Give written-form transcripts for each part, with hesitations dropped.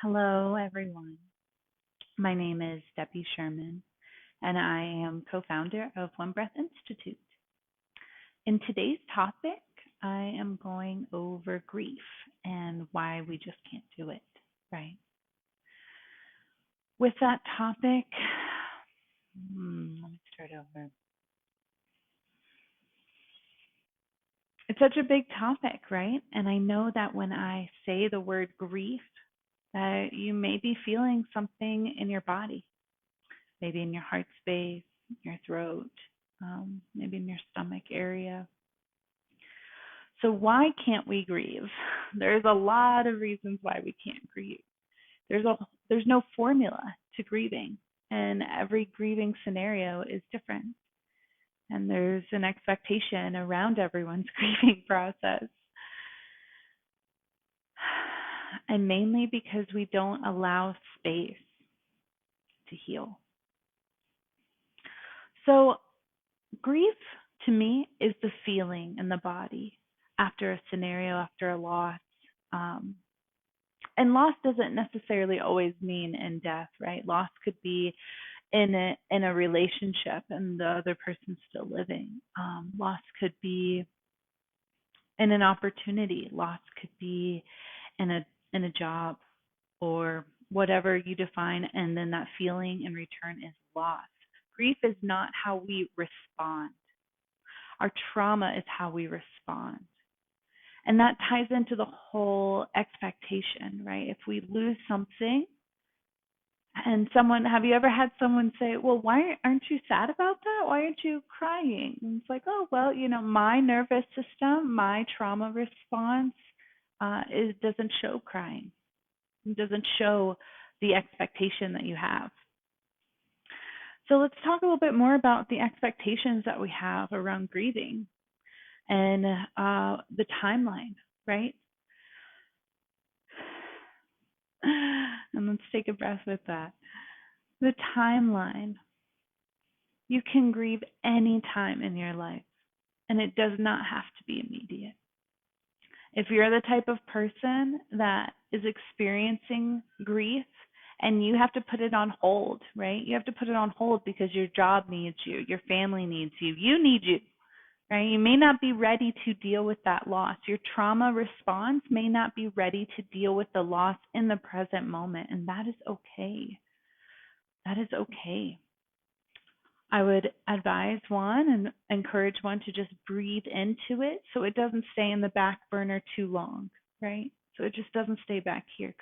Hello, everyone. My name is Debbie Sherman, and I am co founder of One Breath Institute. In today's topic, I am going over grief and why we just can't do it, right? With that topic, let me start over. It's such a big topic, right? And I know that when I say the word grief, that you may be feeling something in your body, maybe in your heart space, your throat, maybe in your stomach area. So, why can't we grieve? There's a lot of reasons why we can't grieve. There's no formula to grieving, and every grieving scenario is different. And there's an expectation around everyone's grieving process. And mainly because we don't allow space to heal. So, grief to me is the feeling in the body after a scenario, after a loss. And loss doesn't necessarily always mean in death, right? Loss could be in a relationship and the other person's still living. Loss could be in an opportunity. Loss could be in a job or whatever you define, and then that feeling in return is loss. Grief is not how we respond. Our trauma is how we respond. And that ties into the whole expectation, right? If we lose something and have you ever had someone say, well, why aren't you sad about that? Why aren't you crying? And it's like, oh, well, my nervous system, my trauma response doesn't show crying. It doesn't show the expectation that you have. So let's talk a little bit more about the expectations that we have around grieving and the timeline, right? And let's take a breath with that. The timeline. You can grieve any time in your life, and it does not have to be immediate. If you're the type of person that is experiencing grief and you have to put it on hold, right? You have to put it on hold because your job needs you, your family needs you, you need you, right? You may not be ready to deal with that loss. Your trauma response may not be ready to deal with the loss in the present moment, and that is okay. That is okay. I would advise one and encourage one to just breathe into it so it doesn't stay in the back burner too long, right? So it just doesn't stay back here.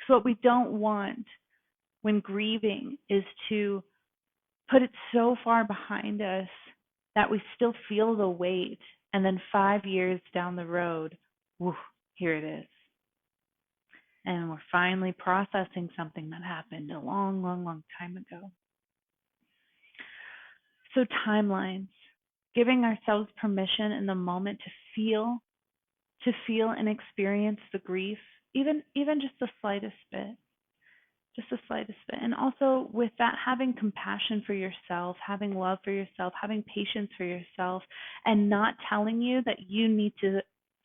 So what we don't want when grieving is to put it so far behind us that we still feel the weight, and then 5 years down the road, whew, here it is. And we're finally processing something that happened a long, long, long time ago. So timelines, giving ourselves permission in the moment to feel and experience the grief, even just the slightest bit. Just the slightest bit. And also with that, having compassion for yourself, having love for yourself, having patience for yourself, and not telling you that you need to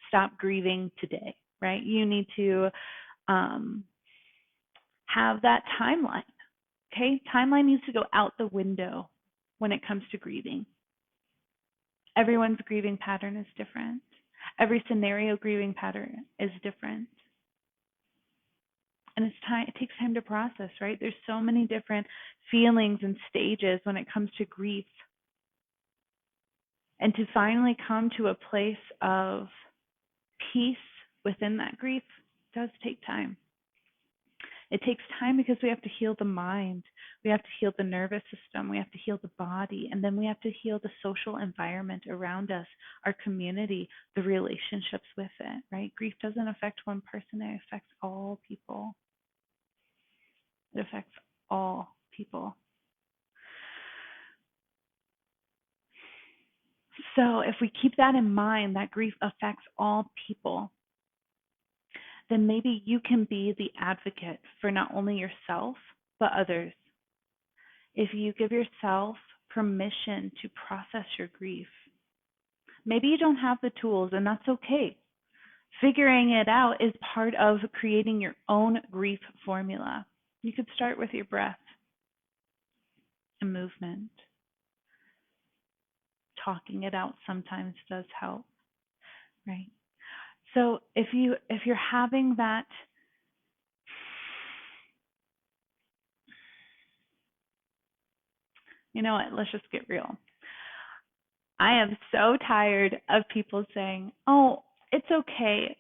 stop grieving today, right? You need to have that timeline, okay? Timeline needs to go out the window when it comes to grieving. Everyone's grieving pattern is different. Every scenario grieving pattern is different. And it takes time to process, right? There's so many different feelings and stages when it comes to grief. And to finally come to a place of peace within that grief does take time. It takes time because we have to heal the mind. We have to heal the nervous system. We have to heal the body. And then we have to heal the social environment around us, our community, the relationships with it, right? Grief doesn't affect one person. It affects all people. It affects all people. So if we keep that in mind, that grief affects all people, then maybe you can be the advocate for not only yourself, but others. If you give yourself permission to process your grief, maybe you don't have the tools, and that's okay. figuring it out is part of creating your own grief formula. You could start with your breath and movement. Talking it out sometimes does help, right? So if you're having that you know what, let's just get real. I am so tired of people saying, "Oh, it's okay.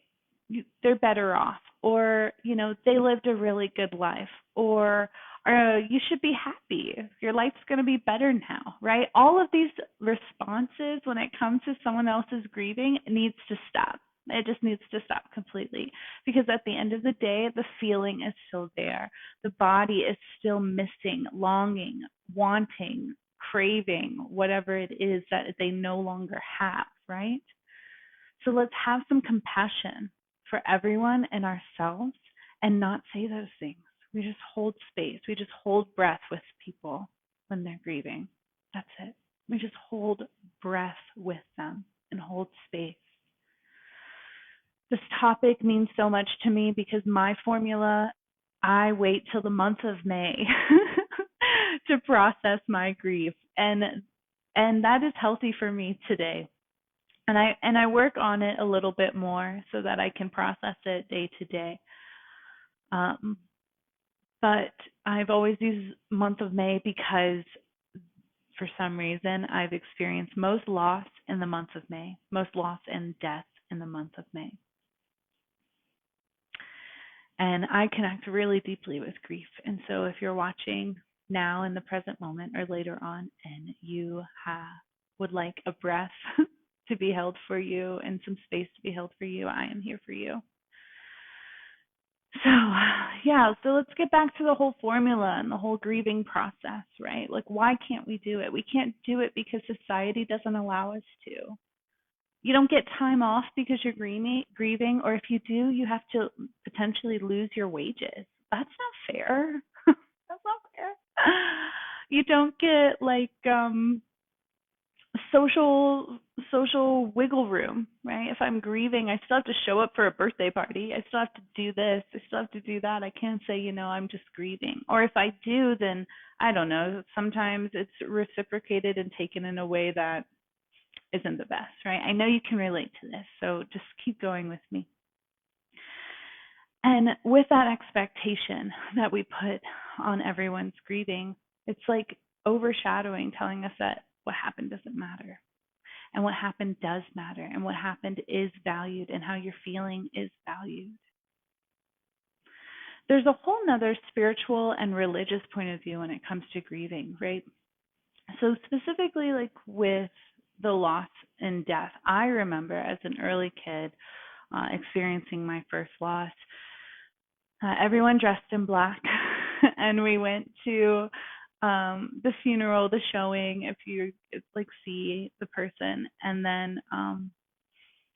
They're better off," or, "They lived a really good life," or "You should be happy. Your life's going to be better now," right? All of these responses when it comes to someone else's grieving needs to stop. It just needs to stop completely, because at the end of the day, the feeling is still there. The body is still missing, longing, wanting, craving, whatever it is that they no longer have, right? So let's have some compassion for everyone and ourselves and not say those things. We just hold space. We just hold breath with people when they're grieving. That's it. We just hold breath with them and hold space. This topic means so much to me because my formula, I wait till the month of May to process my grief, and that is healthy for me today. And I work on it a little bit more so that I can process it day to day. But I've always used month of May because for some reason I've experienced most loss in the month of May, most loss and death in the month of May. And I connect really deeply with grief. And so if you're watching now in the present moment or later on and you would like a breath to be held for you and some space to be held for you, I am here for you. So let's get back to the whole formula and the whole grieving process, right? Like, why can't we do it? We can't do it because society doesn't allow us to. You don't get time off because you're grieving, or if you do, you have to potentially lose your wages. That's not fair. That's not fair. You don't get like social wiggle room, right? If I'm grieving, I still have to show up for a birthday party. I still have to do this. I still have to do that. I can't say, I'm just grieving. Or if I do, then I don't know. Sometimes it's reciprocated and taken in a way that isn't the best, right? I know you can relate to this, so just keep going with me. And with that expectation that we put on everyone's grieving, it's like overshadowing, telling us that what happened doesn't matter. And what happened does matter. And what happened is valued. And how you're feeling is valued. There's a whole nother spiritual and religious point of view when it comes to grieving, right? So specifically like with the loss and death, I remember as an early kid experiencing my first loss. Everyone dressed in black, and we went to the funeral, the showing, if you like see the person, and then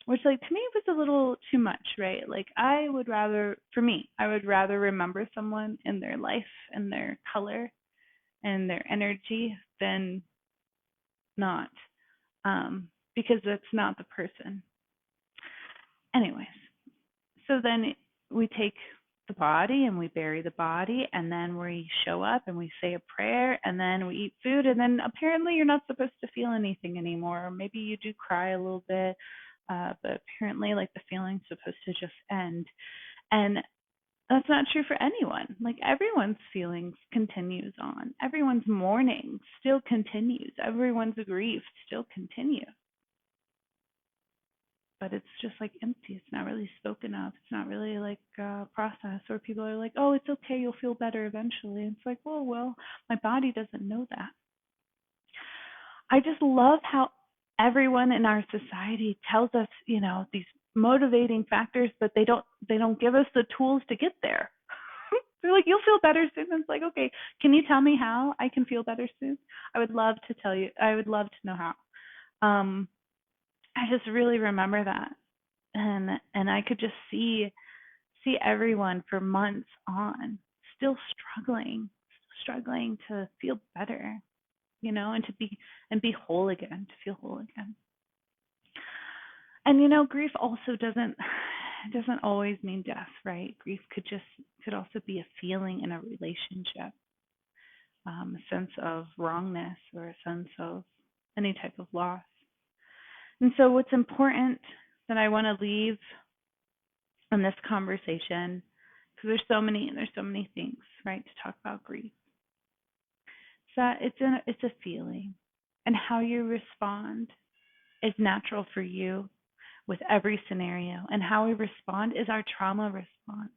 which like to me was a little too much, right? Like I would rather remember someone in their life and their color and their energy than not, because that's not the person. Anyways, so then we take the body and we bury the body, and then we show up and we say a prayer, and then we eat food, and then apparently you're not supposed to feel anything anymore. Or maybe you do cry a little bit, but apparently like the feeling's supposed to just end. And that's not true for anyone. Like everyone's feelings continues on. Everyone's mourning still continues. Everyone's grief still continues. But it's just like empty. It's not really spoken of. It's not really like processed. Or people are like, "Oh, it's okay. You'll feel better eventually." And it's like, well, my body doesn't know that. I just love how everyone in our society tells us, these motivating factors, but they don't give us the tools to get there. They're like, "You'll feel better soon." And it's like, okay, can you tell me how I can feel better soon? I would love to tell you. I would love to know how. I just really remember that, and I could just see everyone for months on still struggling to feel better, and be whole again, to feel whole again. And grief also doesn't it doesn't always mean death, right? Grief could also be a feeling in a relationship, a sense of wrongness or a sense of any type of loss. And so, what's important that I want to leave in this conversation, because there's so many things, right, to talk about grief. Is that it's a feeling, and how you respond is natural for you with every scenario, and how we respond is our trauma response.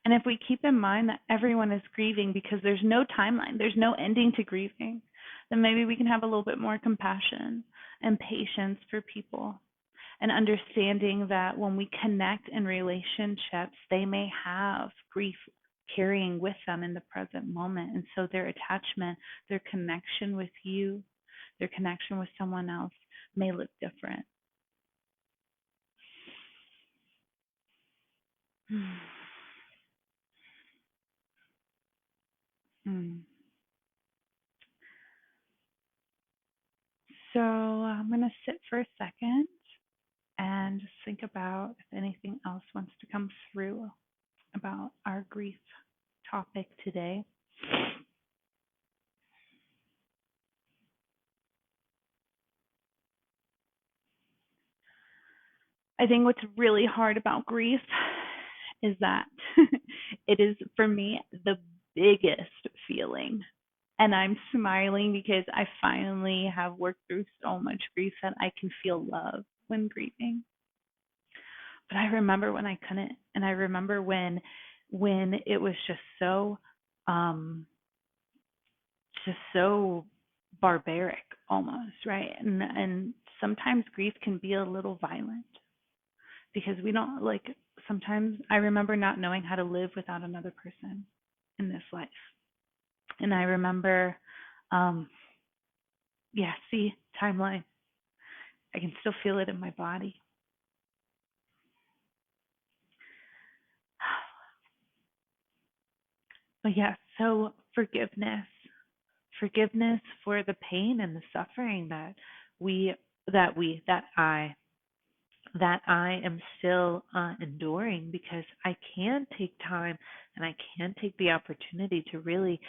And if we keep in mind that everyone is grieving because there's no timeline, there's no ending to grieving, then maybe we can have a little bit more compassion and patience for people, and understanding that when we connect in relationships, they may have grief carrying with them in the present moment. And so their attachment, their connection with you, their connection with someone else may look different. So I'm going to sit for a second and just think about if anything else wants to come through about our grief topic today. I think what's really hard about grief is that it is, for me, the biggest feeling. And I'm smiling because I finally have worked through so much grief that I can feel love when grieving. But I remember when I couldn't, and I remember when it was just so barbaric almost, right? And sometimes grief can be a little violent because we don't like, sometimes I remember not knowing how to live without another person in this life. And I remember see, timeline. I can still feel it in my body. But so forgiveness for the pain and the suffering that I am still enduring, because I can take time and I can take the opportunity to really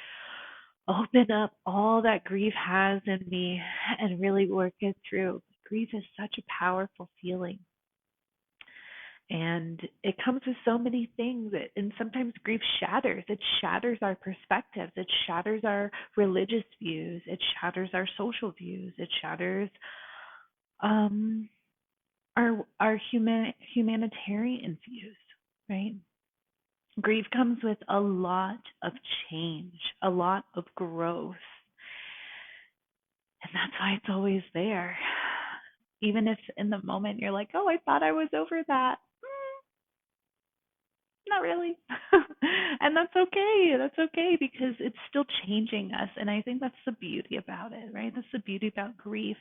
open up all that grief has in me and really work it through. Grief is such a powerful feeling. And it comes with so many things. And sometimes grief shatters. It shatters our perspectives. It shatters our religious views. It shatters our social views. It shatters our humanitarian views, right? Grief comes with a lot of change, a lot of growth. And that's why it's always there. Even if in the moment you're like, oh, I thought I was over that. Not really. And that's okay. That's okay, because it's still changing us. And I think that's the beauty about it, right? That's the beauty about grief,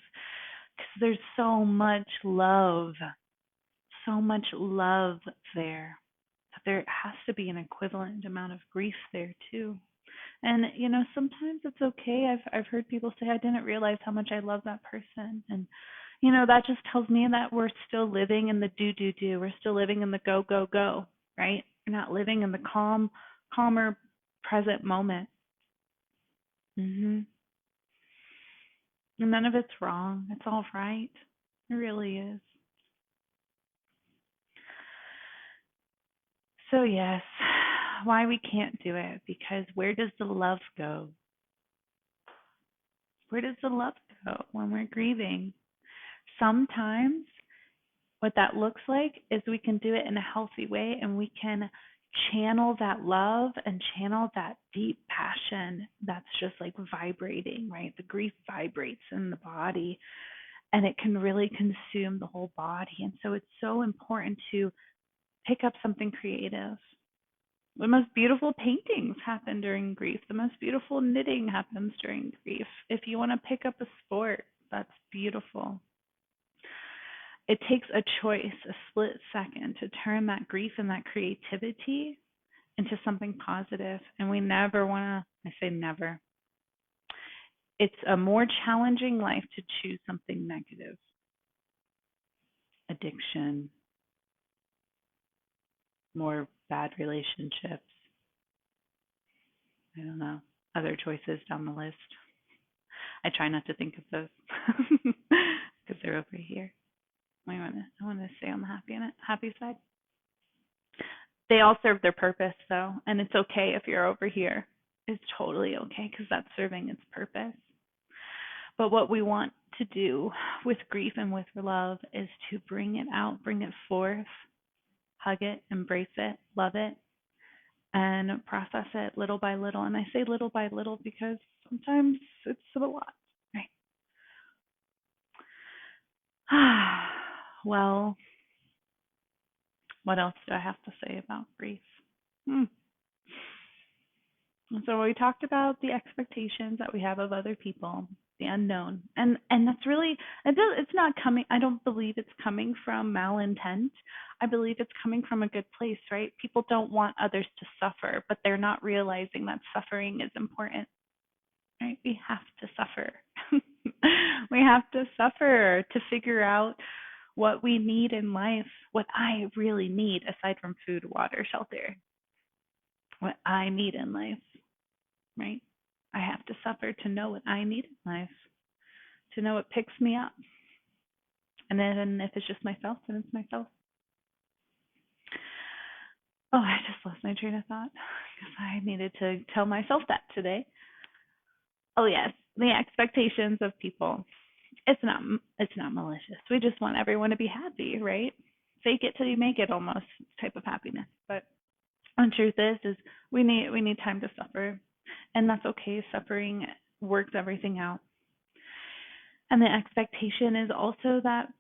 because there's so much love there. There has to be an equivalent amount of grief there too. And sometimes it's okay. I've heard people say, I didn't realize how much I love that person. And that just tells me that we're still living in the do. We're still living in the go, right? We're not living in the calmer present moment. And none of it's wrong. It's all right. It really is. So yes, why we can't do it, because where does the love go? Where does the love go when we're grieving? Sometimes what that looks like is we can do it in a healthy way, and we can channel that love and channel that deep passion that's just like vibrating, right? The grief vibrates in the body, and it can really consume the whole body. And so it's so important to pick up something creative. The most beautiful paintings happen during grief. The most beautiful knitting happens during grief. If you want to pick up a sport, that's beautiful. It takes a choice, a split second, to turn that grief and that creativity into something positive. And we never want to, I say never. It's a more challenging life to choose something negative. A addiction, more bad relationships. I don't know, other choices down the list. I try not to think of those because they're over here. I want to stay on the happy side. They all serve their purpose though, and it's okay if you're over here. It's totally okay because that's serving its purpose. But what we want to do with grief and with love is to bring it out, bring it forth, hug it, embrace it, love it, and process it little by little. And I say little by little because sometimes it's a lot, right? Well, what else do I have to say about grief? So we talked about the expectations that we have of other people, the unknown, and that's really it's not coming. I don't believe it's coming from malintent. I believe it's coming from a good place, right? People don't want others to suffer, but they're not realizing that suffering is important, right? We have to suffer. We have to suffer to figure out what we need in life, what I really need aside from food, water, shelter, what I need in life, right? I have to suffer to know what I need in life, to know what picks me up. And then if it's just myself, then it's myself. Oh, I just lost my train of thought because I needed to tell myself that today. Oh yes, the expectations of people. It's not malicious. We just want everyone to be happy, right? Fake it till you make it almost type of happiness. But the truth is we need time to suffer, and that's okay. Suffering works everything out. And the expectation is also that,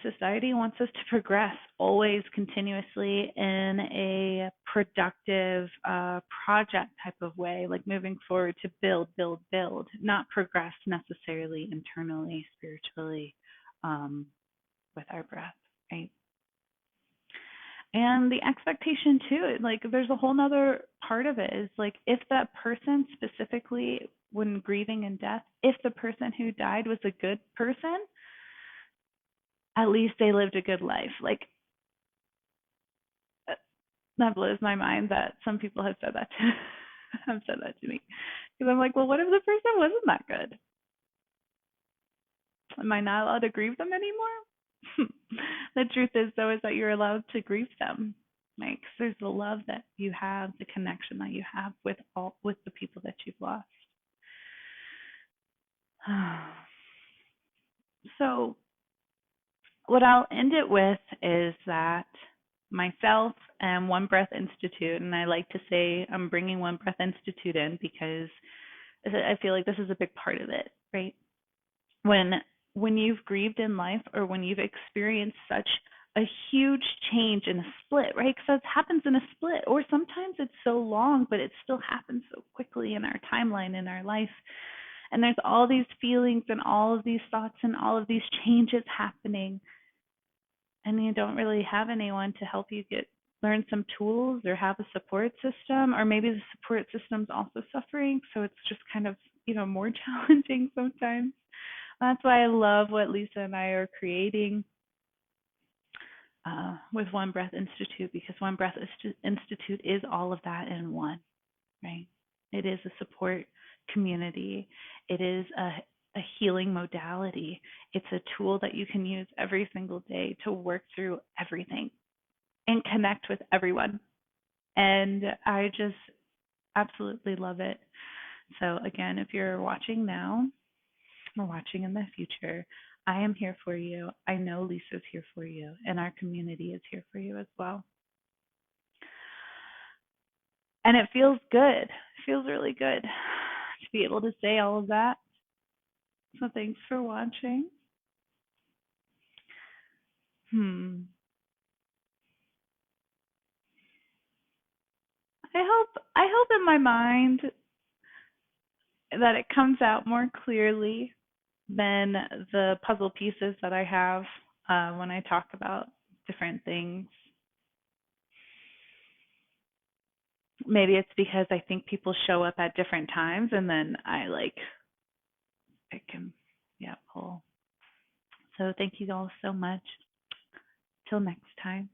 society wants us to progress always continuously in a productive project type of way, like moving forward to build, not progress necessarily internally, spiritually, with our breath, right? And the expectation too, like there's a whole nother part of it is like if that person specifically when grieving in death, if the person who died was a good person, at least they lived a good life. Like that blows my mind that some people have said that to me. Because I'm like, well, what if the person wasn't that good? Am I not allowed to grieve them anymore? The truth is, though, is that you're allowed to grieve them. Like, there's the love that you have, the connection that you have with the people that you've lost. So, what I'll end it with is that myself and One Breath Institute, and I like to say I'm bringing One Breath Institute in because I feel like this is a big part of it, right? When you've grieved in life or when you've experienced such a huge change in a split, right? Because that happens in a split, or sometimes it's so long, but it still happens so quickly in our timeline in our life. And there's all these feelings and all of these thoughts and all of these changes happening. And you don't really have anyone to help you learn some tools or have a support system, or maybe the support system's also suffering. So it's just kind of, more challenging sometimes. That's why I love what Lisa and I are creating with One Breath Institute, because One Breath Institute is all of that in one, right? It is a support community. It is a healing modality. It's a tool that you can use every single day to work through everything and connect with everyone. And I just absolutely love it. So again, if you're watching now or watching in the future, I am here for you. I know Lisa's here for you, and our community is here for you as well. And it feels good. It feels really good to be able to say all of that. So thanks for watching. I hope in my mind that it comes out more clearly than the puzzle pieces that I have when I talk about different things. Maybe it's because I think people show up at different times, and then I can pull. So thank you all so much. Till next time.